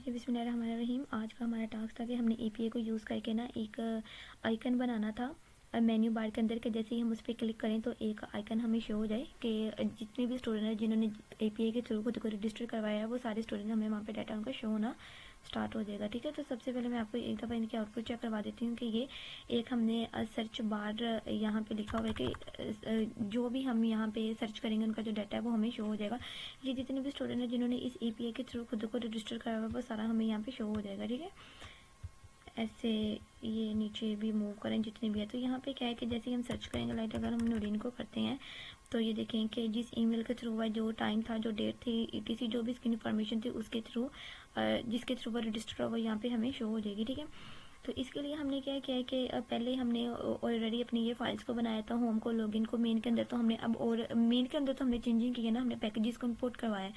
जी बिस्मिल्लाहिर्रहमानिर्रहीम। आज का हमारा टास्क था कि हमने एपीआई को यूज़ करके ना एक आइकन बनाना था मेन्यू बार के अंदर के जैसे ही हम उस पर क्लिक करें तो एक आइकन हमें शो हो जाए कि जितने भी स्टूडेंट हैं जिन्होंने एपीआई के थ्रू खुद को रजिस्टर करवाया है वो सारे स्टूडेंट हमें वहाँ पे डाटा उनका शो होना स्टार्ट हो जाएगा। ठीक है, तो सबसे पहले मैं आपको एक दफ़ा इनकी आउटपुट चेक करवा देती हूँ कि ये एक हमने सर्च बार यहाँ पे लिखा हुआ है कि जो भी हम यहाँ पे सर्च करेंगे उनका जो डाटा है वो हमें शो हो जाएगा। ये जितने भी स्टूडेंट हैं जिन्होंने इस एपीआई के थ्रू खुद को रजिस्टर कराया हुआ वो सारा हमें यहाँ पे शो हो जाएगा। ठीक है, ऐसे ये नीचे भी मूव करें जितने भी है। तो यहाँ पे क्या है कि जैसे ही हम सर्च करेंगे लाइक अगर हम नूरीन को करते हैं तो ये देखें कि जिस ईमेल के थ्रू हुआ जो टाइम था जो डेट थी ईटीसी जो भी इसकी इन्फॉर्मेशन थी उसके थ्रू जिसके थ्रू वो रजिस्टर हुआ यहाँ पे हमें शो हो जाएगी। ठीक है, तो इसके लिए हमने क्या किया है कि पहले हमने ऑलरेडी अपनी ये फाइल्स को बनाया था होम को लॉगिन को मेन के अंदर, तो हमने अब और मेन के अंदर तो हमने चेंजिंग की है ना, हमने पैकेजेस को इंपोर्ट करवाया है।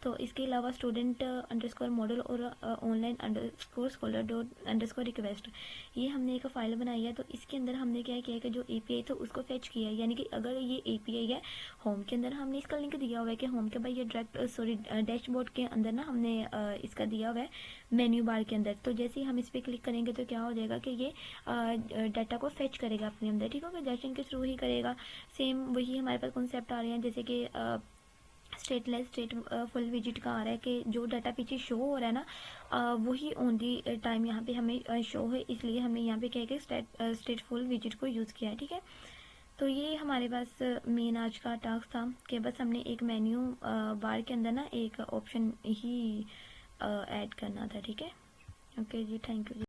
तो इसके अलावा स्टूडेंट अंडरस्कोर मॉडल और online underscore scholar dot underscore request ये हमने एक फ़ाइल बनाई है। तो इसके अंदर हमने क्या किया है कि जो एपीआई था उसको फेच किया है, यानी कि अगर ये एपीआई है होम के अंदर हमने इसका लिंक दिया हुआ है कि होम के भाई ये डायरेक्ट डैशबोर्ड के अंदर ना हमने इसका दिया हुआ है मेन्यू बार के अंदर। तो जैसे ही हम इस पर क्लिक करेंगे तो क्या हो जाएगा कि ये डाटा को फेच करेगा अपने अंदर। ठीक है, डैशिंग के थ्रू ही करेगा। सेम वही हमारे पास कॉन्सेप्ट आ रहे हैं जैसे कि स्टेटलेस स्टेट फुल विजिट का आ रहा है कि जो डाटा पीछे शो हो रहा है ना वही ऑन दी टाइम यहाँ पे हमें शो है, इसलिए हमने यहाँ पे क्या है कि स्टेट फुल विजिट को यूज़ किया है। ठीक है, तो ये हमारे पास मेन आज का टास्क था कि बस हमने एक मेन्यू बार के अंदर ना एक ऑप्शन ही ऐड करना था। ठीक है, ओके जी, थैंक यू जी।